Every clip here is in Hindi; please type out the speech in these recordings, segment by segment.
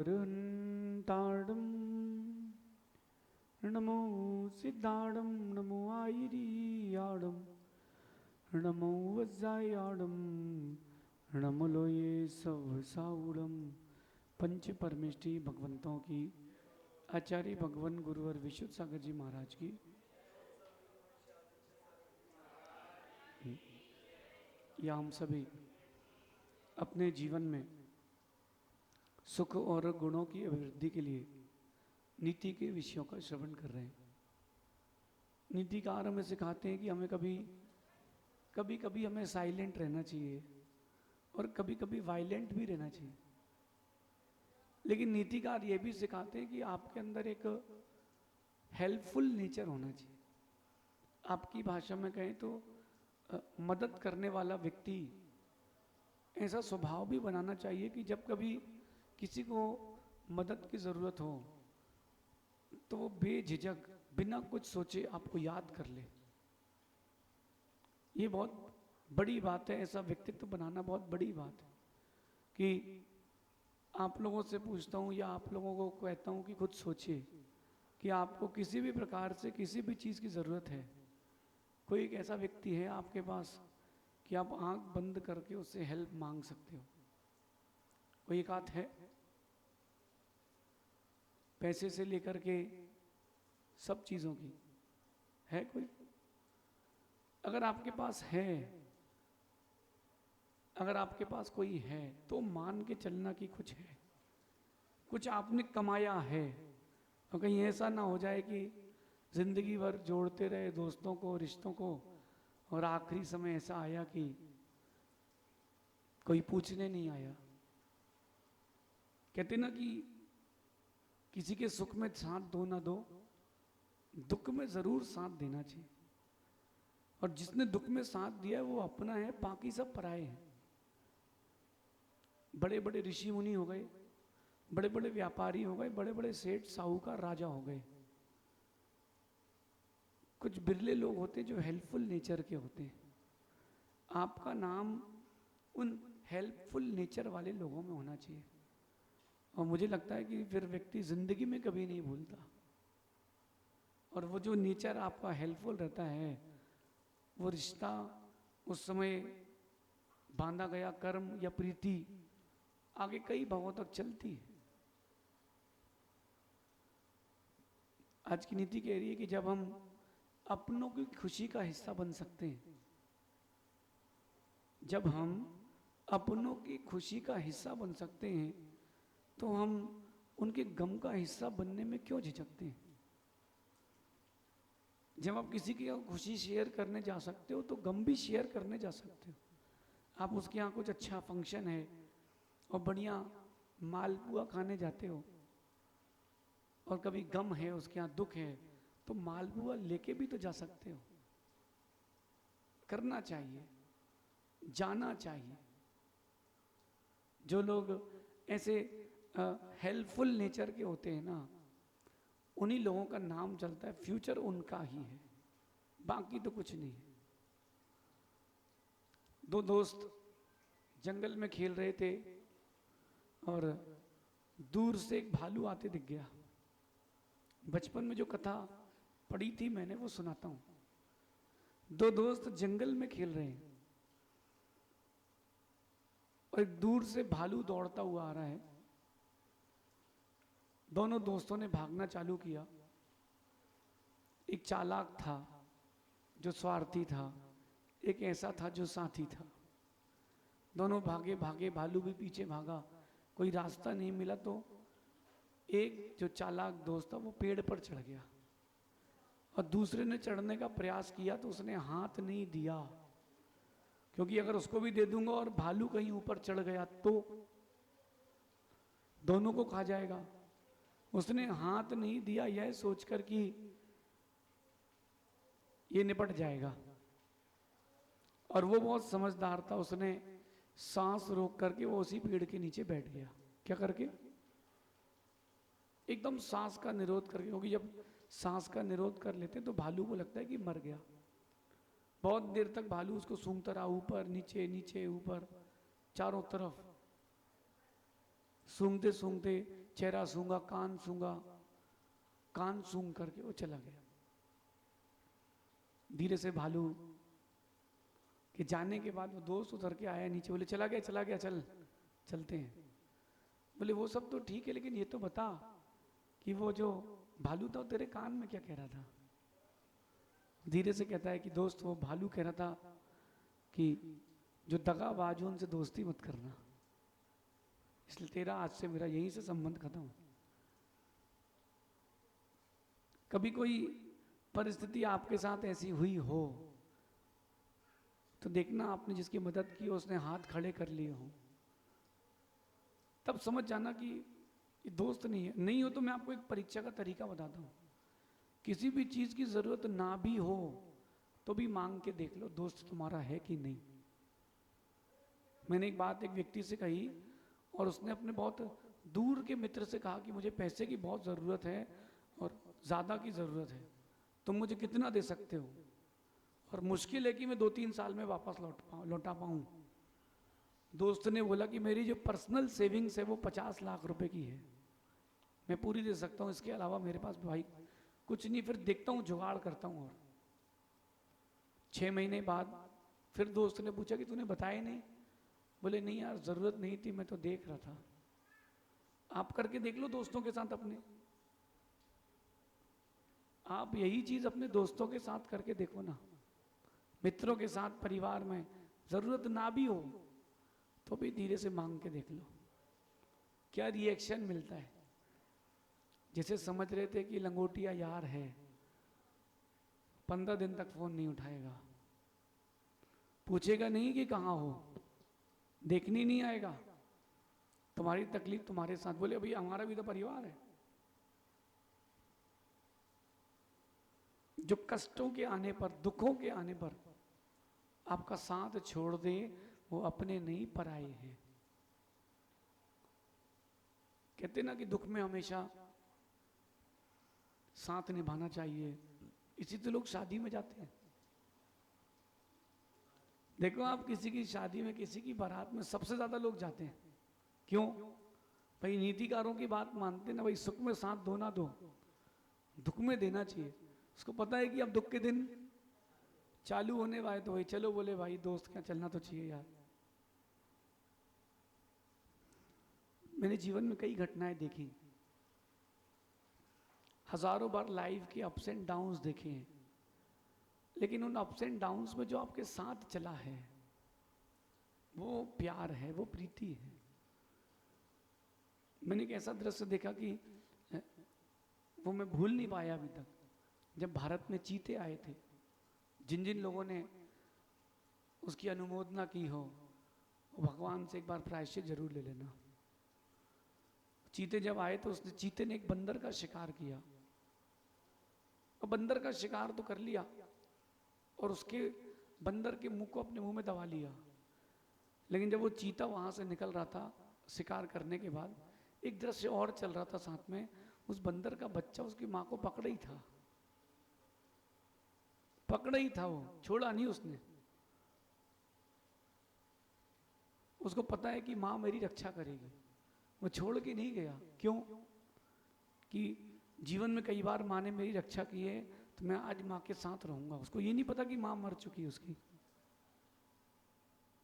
ताड़म नमो सिद्धाड़म नमो आयरियाड़म नमो वज्जायाड़म नमो लोये सव साउड़म। पंच परमेष्टि भगवंतों की, आचार्य भगवान गुरुवर विशुद्ध सागर जी महाराज की, या हम सभी अपने जीवन में सुख और गुणों की अभिवृद्धि के लिए नीति के विषयों का श्रवण कर रहे हैं। नीतिकार हमें सिखाते हैं कि हमें कभी कभी हमें साइलेंट रहना चाहिए और कभी कभी वायलेंट भी रहना चाहिए। लेकिन नीतिकार ये भी सिखाते हैं कि आपके अंदर एक हेल्पफुल नेचर होना चाहिए। आपकी भाषा में कहें तो मदद करने वाला व्यक्ति, ऐसा स्वभाव भी बनाना चाहिए कि जब कभी किसी को मदद की ज़रूरत हो तो वो बेझिझक बिना कुछ सोचे आपको याद कर ले। ये बहुत बड़ी बात है, ऐसा व्यक्तित्व बनाना बहुत बड़ी बात है कि आप लोगों से पूछता हूँ या आप लोगों को कहता हूँ कि खुद सोचिए कि आपको किसी भी प्रकार से किसी भी चीज़ की ज़रूरत है, कोई एक ऐसा व्यक्ति है आपके पास कि आप आंख बंद करके उससे हेल्प मांग सकते हो? कोई एक आध है? पैसे से लेकर के सब चीज़ों की है कोई? अगर आपके पास है, अगर आपके पास कोई है तो मान के चलना कि कुछ है, कुछ आपने कमाया है। और कहीं ऐसा ना हो जाए कि जिंदगी भर जोड़ते रहे दोस्तों को, रिश्तों को, और आखिरी समय ऐसा आया कि कोई पूछने नहीं आया। कहते ना कि किसी के सुख में साथ दो ना दो, दुख में जरूर साथ देना चाहिए। और जिसने दुख में साथ दिया है वो अपना है, बाकी सब पराए हैं। बड़े बड़े ऋषि मुनि हो गए, बड़े बड़े व्यापारी हो गए, बड़े बड़े सेठ साहूकार राजा हो गए। कुछ बिरले लोग होते जो हेल्पफुल नेचर के होते हैं। आपका नाम उन हेल्पफुल नेचर वाले लोगों में होना चाहिए। और मुझे लगता है कि फिर व्यक्ति जिंदगी में कभी नहीं भूलता। और वो जो नेचर आपका हेल्पफुल रहता है, वो रिश्ता उस समय बांधा गया कर्म या प्रीति आगे कई भावों तक चलती है। आज की नीति कह रही है कि जब हम अपनों की खुशी का हिस्सा बन सकते हैं, जब हम अपनों की खुशी का हिस्सा बन सकते हैं, तो हम उनके गम का हिस्सा बनने में क्यों झिझकते हैं? जब आप किसी की खुशी शेयर करने जा सकते हो तो गम भी शेयर करने जा सकते हो। आप उसके यहाँ कुछ अच्छा फंक्शन है और बढ़िया मालपुआ खाने जाते हो, और कभी गम है, उसके यहाँ दुख है, तो मालपुआ लेके भी तो जा सकते हो। करना चाहिए, जाना चाहिए। जो लोग ऐसे हेल्पफुल नेचर के होते हैं ना, उन्हीं लोगों का नाम चलता है, फ्यूचर उनका ही है, बाकी तो कुछ नहीं है। दो दोस्त जंगल में खेल रहे थे और दूर से एक भालू आते दिख गया। बचपन में जो कथा पढ़ी थी मैंने, वो सुनाता हूं। दो दोस्त जंगल में खेल रहे हैं और एक दूर से भालू दौड़ता हुआ आ रहा है। दोनों दोस्तों ने भागना चालू किया। एक चालाक था जो स्वार्थी था, एक ऐसा था जो साथी था। दोनों भागे भागे, भालू भी पीछे भागा, कोई रास्ता नहीं मिला तो एक जो चालाक दोस्त था वो पेड़ पर चढ़ गया और दूसरे ने चढ़ने का प्रयास किया तो उसने हाथ नहीं दिया, क्योंकि अगर उसको भी दे दूंगा और भालू कहीं ऊपर चढ़ गया तो दोनों को खा जाएगा। उसने हाथ नहीं दिया यह सोचकर कि ये निपट जाएगा, और वो बहुत समझदार था। उसने सांस रोक करके वो उसी पेड़ के नीचे बैठ गया। क्या करके? एकदम सांस का निरोध करके, क्योंकि जब सांस का निरोध कर लेते तो भालू को लगता है कि मर गया। बहुत देर तक भालू उसको सूंघता रहा, ऊपर नीचे नीचे ऊपर चारों तरफ। सूंघते सूंघते चेहरा सूंघा, कान सूंघा, कान सूंघ करके वो चला गया। धीरे से भालू के जाने के बाद वो दोस्त उतर के आया नीचे, बोले चला गया चला गया, चल चलते हैं। बोले वो सब तो ठीक है, लेकिन ये तो बता कि वो जो भालू था तेरे कान में क्या कह रहा था। धीरे से कहता है कि दोस्त वो भालू कह रहा था कि जो दगाबाज हो उनसे दोस्ती मत करना, इसलिए तेरा आज से मेरा यहीं से संबंध खत्म। कभी कोई परिस्थिति आपके साथ ऐसी हुई हो तो देखना आपने जिसकी मदद की उसने हाथ खड़े कर लिए हो, तब समझ जाना कि ये दोस्त नहीं है। नहीं हो तो मैं आपको एक परीक्षा का तरीका बताता हूँ। किसी भी चीज की जरूरत ना भी हो तो भी मांग के देख लो दोस्त तुम्हारा है कि नहीं। मैंने एक बात एक व्यक्ति से कही और उसने अपने बहुत दूर के मित्र से कहा कि मुझे पैसे की बहुत ज़रूरत है और ज़्यादा की ज़रूरत है, तुम मुझे कितना दे सकते हो। और मुश्किल है कि मैं 2-3 साल में वापस लौटा पाऊँ। दोस्त ने बोला कि मेरी जो पर्सनल सेविंग्स है वो 50 लाख रुपए की है, मैं पूरी दे सकता हूँ, इसके अलावा मेरे पास भाई कुछ नहीं, फिर देखता हूँ जुगाड़ करता हूँ। और 6 महीने बाद फिर दोस्त ने पूछा कि तूने बताया नहीं। बोले नहीं यार ज़रूरत नहीं थी, मैं तो देख रहा था। आप करके देख लो दोस्तों के साथ अपने, आप यही चीज़ अपने दोस्तों के साथ करके देखो ना, मित्रों के साथ, परिवार में। ज़रूरत ना भी हो तो भी धीरे से मांग के देख लो क्या रिएक्शन मिलता है। जैसे समझ रहे थे कि लंगोटिया यार है, 15 दिन तक फोन नहीं उठाएगा, पूछेगा नहीं कि कहाँ हो, देखने नहीं आएगा, तुम्हारी तकलीफ तुम्हारे साथ। बोले अभी हमारा भी तो परिवार है। जो कष्टों के आने पर, दुखों के आने पर आपका साथ छोड़ दे वो अपने नहीं पराए हैं। कहते ना कि दुख में हमेशा साथ निभाना चाहिए, इसी तो लोग शादी में जाते हैं। देखो आप किसी की शादी में, किसी की बारात में सबसे ज्यादा लोग जाते हैं, क्यों भाई? नीतिकारों की बात मानते ना भाई, सुख में साथ दो ना दो, दुख में देना चाहिए। उसको पता है कि अब दुख के दिन चालू होने वाले तो भाई चलो, बोले भाई दोस्त क्या चलना तो चाहिए यार। मैंने जीवन में कई घटनाएं देखी, हजारों बार लाइफ के अप्स एंड डाउन्स देखे हैं, लेकिन उन अप्स एंड डाउन्स में जो आपके साथ चला है वो प्यार है, वो प्रीति है। मैंने एक ऐसा दृश्य देखा कि वो मैं भूल नहीं पाया अभी तक। जब भारत में चीते आए थे, जिन जिन लोगों ने उसकी अनुमोदना की हो वो भगवान से एक बार प्रायश्चित जरूर ले लेना। चीते जब आए तो उसने, चीते ने एक बंदर का शिकार किया और बंदर का शिकार तो कर लिया और उसके बंदर के मुंह को अपने मुंह में दबा लिया। लेकिन जब वो चीता वहां से निकल रहा था शिकार करने के बाद, एक दृश्य और चल रहा था साथ में। उस बंदर का बच्चा उसकी माँ को पकड़ा ही था, पकड़ा ही था, वो छोड़ा नहीं उसने। उसको पता है कि माँ मेरी रक्षा करेगी, वो छोड़ के नहीं गया। क्यों? कि जीवन में कई बार माँ ने मेरी रक्षा की है तो मैं आज माँ के साथ रहूंगा। उसको ये नहीं पता कि माँ मर चुकी है उसकी,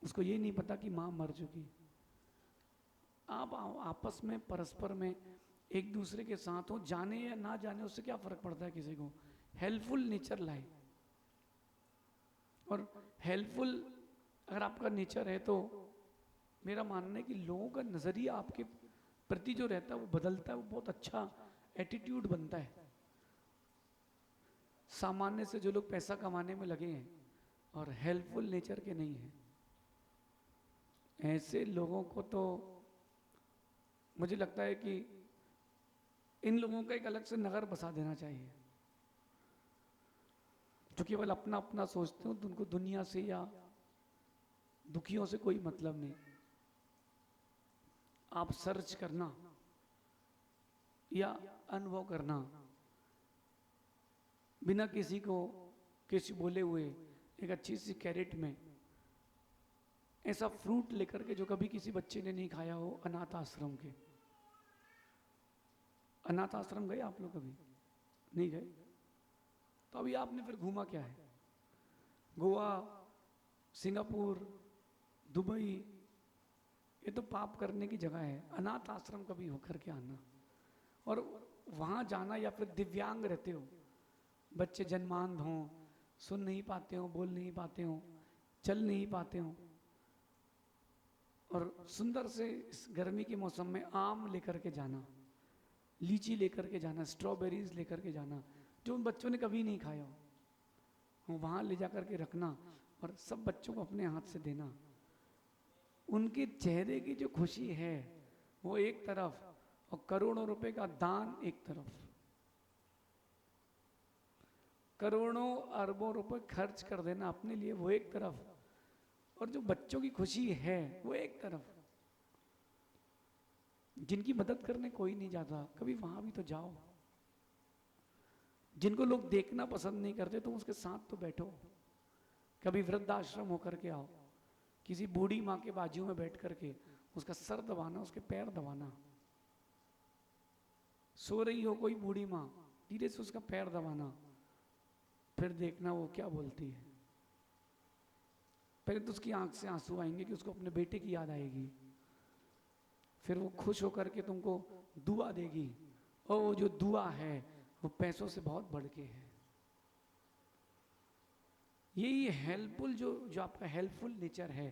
उसको ये नहीं पता कि माँ मर चुकी। आप आपस में, परस्पर में एक दूसरे के साथ हो, जाने या ना जाने उससे क्या फर्क पड़ता है किसी को। हेल्पफुल नेचर लाए, और हेल्पफुल अगर आपका नेचर है तो मेरा मानना है कि लोगों का नजरिया आपके प्रति जो रहता है वो बदलता है, वो बहुत अच्छा एटीट्यूड बनता है। सामान्य से जो लोग पैसा कमाने में लगे हैं और हेल्पफुल नेचर के नहीं हैं, ऐसे लोगों को तो मुझे लगता है कि इन लोगों का एक अलग से नगर बसा देना चाहिए। जो केवल अपना अपना सोचते हो तो उनको दुनिया से या दुखियों से कोई मतलब नहीं। आप सर्च करना या अनुभव करना, बिना किसी को किसी बोले हुए एक अच्छी सी कैरेट में ऐसा फ्रूट लेकर के जो कभी किसी बच्चे ने नहीं खाया हो, अनाथ आश्रम के, अनाथ आश्रम गए आप लोग कभी? नहीं गए? तो अभी आपने फिर घूमा क्या है? गोवा, सिंगापुर, दुबई, ये तो पाप करने की जगह है। अनाथ आश्रम कभी होकर के आना, और वहाँ जाना, या फिर दिव्यांग रहते हो, बच्चे जन्मांध हों, सुन नहीं पाते हो, बोल नहीं पाते हो, चल नहीं पाते हो, और सुंदर से इस गर्मी के मौसम में आम लेकर के जाना, लीची लेकर के जाना, स्ट्रॉबेरीज लेकर के जाना, जो उन बच्चों ने कभी नहीं खाया हो, वहाँ ले जा कर के रखना और सब बच्चों को अपने हाथ से देना। उनके चेहरे की जो खुशी है वो एक तरफ, और करोड़ों रुपए का दान एक तरफ। करोड़ों अरबों रुपए खर्च कर देना अपने लिए वो एक तरफ, और जो बच्चों की खुशी है वो एक तरफ। जिनकी मदद करने कोई नहीं जाता, कभी वहां भी तो जाओ। जिनको लोग देखना पसंद नहीं करते तो उसके साथ तो बैठो। कभी वृद्धाश्रम होकर के आओ, किसी बूढ़ी माँ के बाजू में बैठ करके उसका सर दबाना, उसके पैर दबाना। सो रही हो कोई बूढ़ी माँ, धीरे से उसका पैर दबाना, फिर देखना वो क्या बोलती है। पहले तो उसकी आंख से आंसू आएंगे कि उसको अपने बेटे की याद आएगी, फिर वो खुश होकर के तुमको दुआ देगी, और वो जो दुआ है वो पैसों से बहुत बढ़ के है। यही हेल्पफुल, जो आपका हेल्पफुल नेचर है,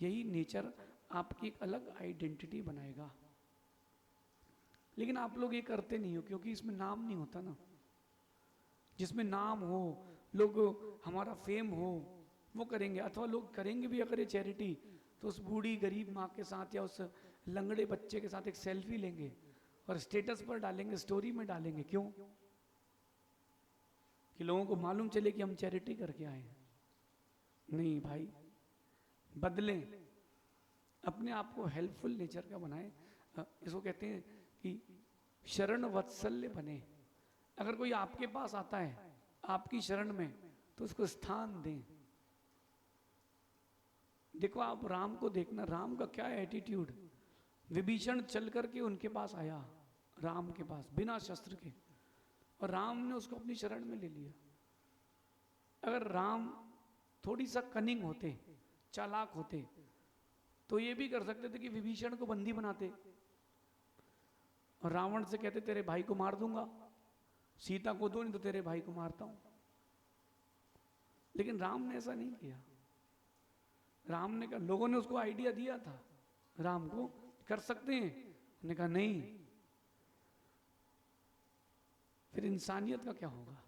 यही नेचर आपकी एक अलग आइडेंटिटी बनाएगा। लेकिन आप लोग ये करते नहीं हो, क्योंकि इसमें नाम नहीं होता ना। जिसमें नाम हो, लोग हमारा फेम हो, वो करेंगे। अथवा लोग करेंगे भी अगर ये चैरिटी, तो उस बूढ़ी गरीब माँ के साथ या उस लंगड़े बच्चे के साथ एक सेल्फी लेंगे और स्टेटस पर डालेंगे, स्टोरी में डालेंगे। क्यों? कि लोगों को मालूम चले कि हम चैरिटी करके आए हैं। नहीं भाई, बदलें, अपने आप को हेल्पफुल नेचर का बनाएं। इसको कहते हैं कि शरण वत्सल्य बने। अगर कोई आपके पास आता है आपकी शरण में, तो उसको स्थान दें। देखो, आप राम को देखना, राम का क्या एटीट्यूड। विभीषण चल करके उनके पास आया, राम के पास, बिना शस्त्र के, और राम ने उसको अपनी शरण में ले लिया। अगर राम थोड़ी सा कनिंग होते, चालाक होते, तो ये भी कर सकते थे कि विभीषण को बंदी बनाते और रावण से कहते तेरे भाई को मार दूंगा, सीता को दो, नहीं तो तेरे भाई को मारता हूं। लेकिन राम ने ऐसा नहीं किया। राम ने कहा, लोगों ने उसको आइडिया दिया था राम को, कर सकते हैं, उन्होंने कहा नहीं। फिर इंसानियत का क्या होगा?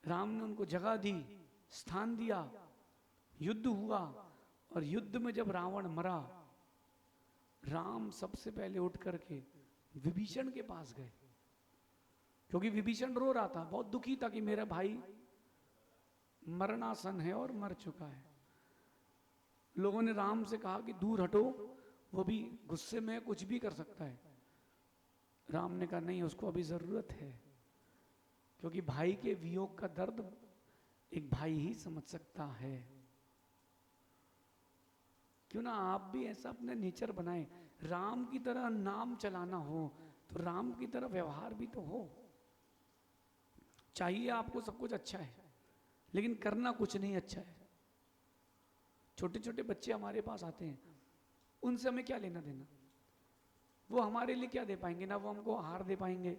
राम ने उनको जगह दी, स्थान दिया, युद्ध हुआ, और युद्ध में जब रावण मरा, राम सबसे पहले उठ करके विभीषण के पास गए, क्योंकि विभीषण रो रहा था, बहुत दुखी था कि मेरा भाई मरणासन है और मर चुका है। लोगों ने राम से कहा कि दूर हटो, वो भी गुस्से में कुछ भी कर सकता है। राम ने कहा नहीं, उसको अभी जरूरत है, क्योंकि भाई के वियोग का दर्द एक भाई ही समझ सकता है। क्यों ना आप भी ऐसा अपने नेचर बनाएं, राम की तरह नाम चलाना हो तो राम की तरह व्यवहार भी तो हो। चाहिए आपको सब कुछ अच्छा है, लेकिन करना कुछ नहीं अच्छा है। छोटे छोटे बच्चे हमारे पास आते हैं, उनसे हमें क्या लेना देना? वो हमारे लिए क्या दे पाएंगे? ना वो हमको आहार दे पाएंगे,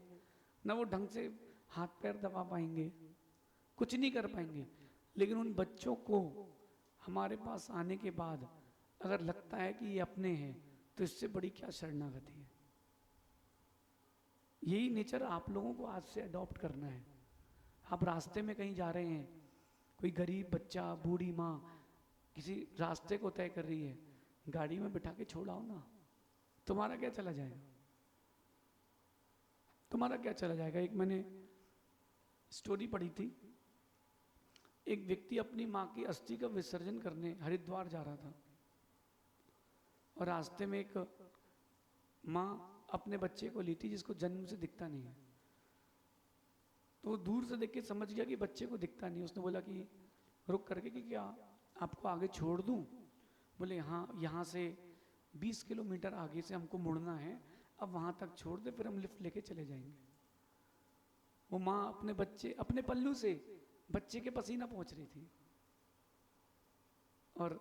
ना वो ढंग से हाथ पैर दबा पाएंगे, कुछ नहीं कर पाएंगे। लेकिन उन बच्चों को हमारे पास आने के बाद अगर लगता है कि ये अपने हैं, तो इससे बड़ी क्या शरणागति है। यही नेचर आप लोगों को आज से अडॉप्ट करना है। आप रास्ते में कहीं जा रहे हैं, कोई गरीब बच्चा, बूढ़ी माँ किसी रास्ते को तय कर रही है, गाड़ी में बिठा के छोड़ाओ ना। तुम्हारा क्या चला जाएगा? तुम्हारा क्या चला जाएगा? एक मैंने स्टोरी पढ़ी थी, एक व्यक्ति अपनी माँ की अस्थि का विसर्जन करने हरिद्वार जा रहा था, और रास्ते में एक माँ अपने बच्चे को ली थी जिसको जन्म से दिखता नहीं है। तो वो दूर से देख के समझ गया कि बच्चे को दिखता नहीं। उसने बोला कि रुक करके कि क्या आपको आगे छोड़ दूं? बोले हाँ, यहाँ से 20 किलोमीटर आगे से हमको मुड़ना है, अब वहाँ तक छोड़ दे, फिर हम लिफ्ट लेके चले जाएंगे। वो माँ अपने बच्चे, अपने पल्लू से बच्चे के पसीना पहुँच रही थी, और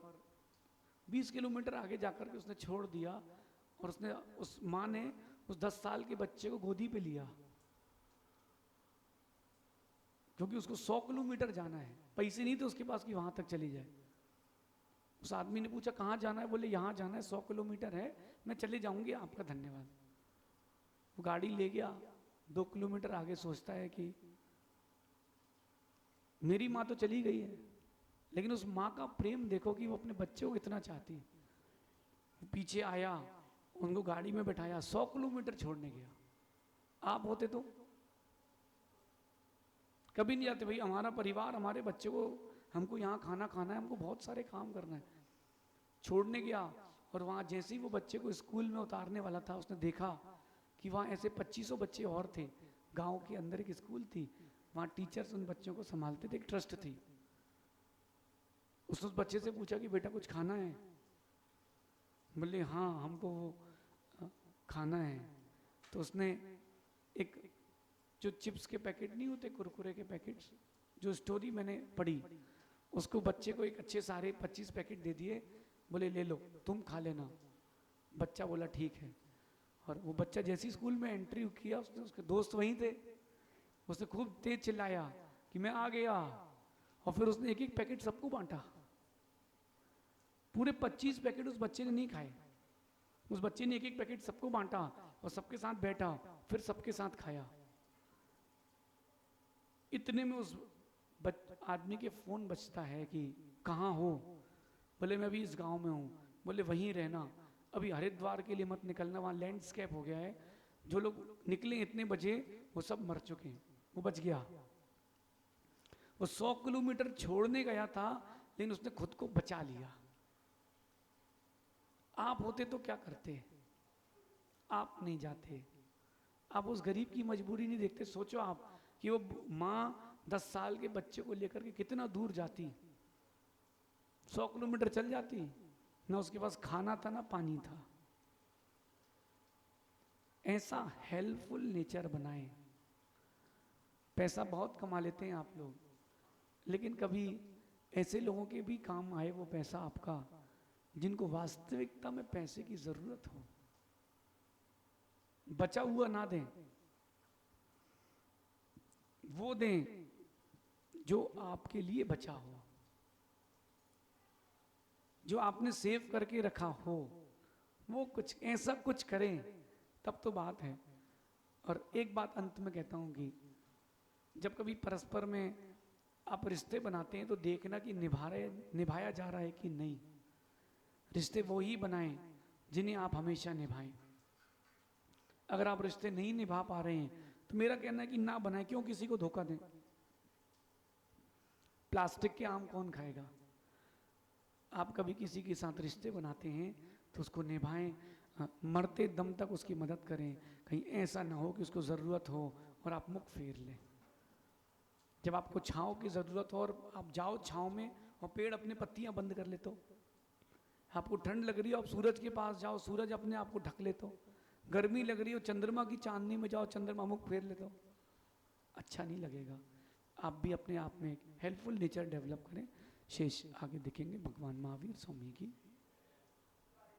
20 किलोमीटर आगे जाकर के उसने छोड़ दिया, और उसने, उस माँ ने उस 10 साल के बच्चे को गोदी पे लिया, क्योंकि उसको 100 किलोमीटर जाना है, पैसे नहीं थे उसके पास कि वहां तक चली जाए। उस आदमी ने पूछा कहाँ जाना है, बोले यहाँ जाना है, 100 किलोमीटर है, मैं चले जाऊंगी, आपका धन्यवाद। वो गाड़ी ले गया, 2 किलोमीटर आगे सोचता है कि मेरी माँ तो चली गई है, लेकिन उस माँ का प्रेम देखो कि वो अपने बच्चे को कितना चाहती है। पीछे आया, उनको गाड़ी में बैठाया, 100 किलोमीटर छोड़ने गया। आप होते तो कभी नहीं जाते, भाई हमारा परिवार, हमारे बच्चे को, हमको यहाँ खाना खाना है, हमको बहुत सारे काम करना है। छोड़ने गया, और वहाँ जैसे ही वो बच्चे को स्कूल में उतारने वाला था, उसने देखा कि वहाँ ऐसे 2500 बच्चे और थे। गांव के अंदर एक स्कूल थी, वहाँ टीचर्स उन बच्चों को संभालते थे, एक ट्रस्ट थी। उसने उस बच्चे से पूछा कि बेटा कुछ खाना है? बोले हाँ हमको वो खाना है। तो उसने एक जो चिप्स के पैकेट नहीं होते, कुरकुरे के पैकेट्स, जो स्टोरी मैंने पढ़ी, उसको बच्चे को एक अच्छे सारे 25 पैकेट दे दिए, बोले ले लो तुम खा लेना। बच्चा बोला ठीक है। और वो बच्चा जैसे ही स्कूल में एंट्री किया, उसने, उसके दोस्त वहीं थे, उसने खूब तेज चिल्लाया कि मैं आ गया, और फिर उसने एक एक पैकेट सबको बांटा। पूरे 25 पैकेट उस बच्चे ने नहीं खाए, उस बच्चे ने एक एक पैकेट सबको बांटा, और सबके साथ बैठा, फिर सबके साथ खाया। इतने में उस आदमी के फोन बजता है कि कहाँ हो? बोले मैं अभी इस गांव में हूँ। बोले वहीं रहना, अभी हरिद्वार के लिए मत निकलना, वहाँ लैंडस्केप हो गया है, जो लोग निकले इतने बजे वो सब मर चुके हैं। वो बच गया। वो 100 किलोमीटर छोड़ने गया था, लेकिन उसने खुद को बचा लिया। आप होते तो क्या करते? आप नहीं जाते, आप उस गरीब की मजबूरी नहीं देखते। सोचो आप कि वो माँ 10 साल के बच्चे को लेकर के कितना दूर जाती, 100 किलोमीटर चल जाती, ना उसके पास खाना था ना पानी था। ऐसा हेल्पफुल नेचर बनाएं। पैसा बहुत कमा लेते हैं आप लोग, लेकिन कभी ऐसे लोगों के भी काम आए वो पैसा आपका, जिनको वास्तविकता में पैसे की जरूरत हो। बचा हुआ ना दें, वो दें जो आपके लिए बचा हो, जो आपने सेव करके रखा हो, वो कुछ ऐसा कुछ करें, तब तो बात है। और एक बात अंत में कहता हूं कि जब कभी परस्पर में आप रिश्ते बनाते हैं तो देखना कि निभाया जा रहा है कि नहीं। रिश्ते वो ही बनाएं जिन्हें आप हमेशा निभाएं। अगर आप रिश्ते नहीं निभा पा रहे हैं तो मेरा कहना है कि ना बनाएं, क्यों किसी को धोखा दें। प्लास्टिक के आम कौन खाएगा? आप कभी किसी के साथ रिश्ते बनाते हैं तो उसको निभाएं, मरते दम तक उसकी मदद करें। कहीं ऐसा ना हो कि उसको ज़रूरत हो और आप मुख फेर लें। जब आपको छांव की ज़रूरत हो और आप जाओ छांव में और पेड़ अपने पत्तियां बंद कर ले, तो आपको ठंड लग रही हो, आप सूरज के पास जाओ, सूरज अपने आप को ढक ले, तो गर्मी लग रही हो, चंद्रमा की चांदनी में जाओ, चंद्रमा मुख फेर ले, तो अच्छा नहीं लगेगा। आप भी अपने आप में एक हेल्पफुल नेचर डेवलप करें। शेष आगे दिखेंगे। भगवान महावीर स्वामी की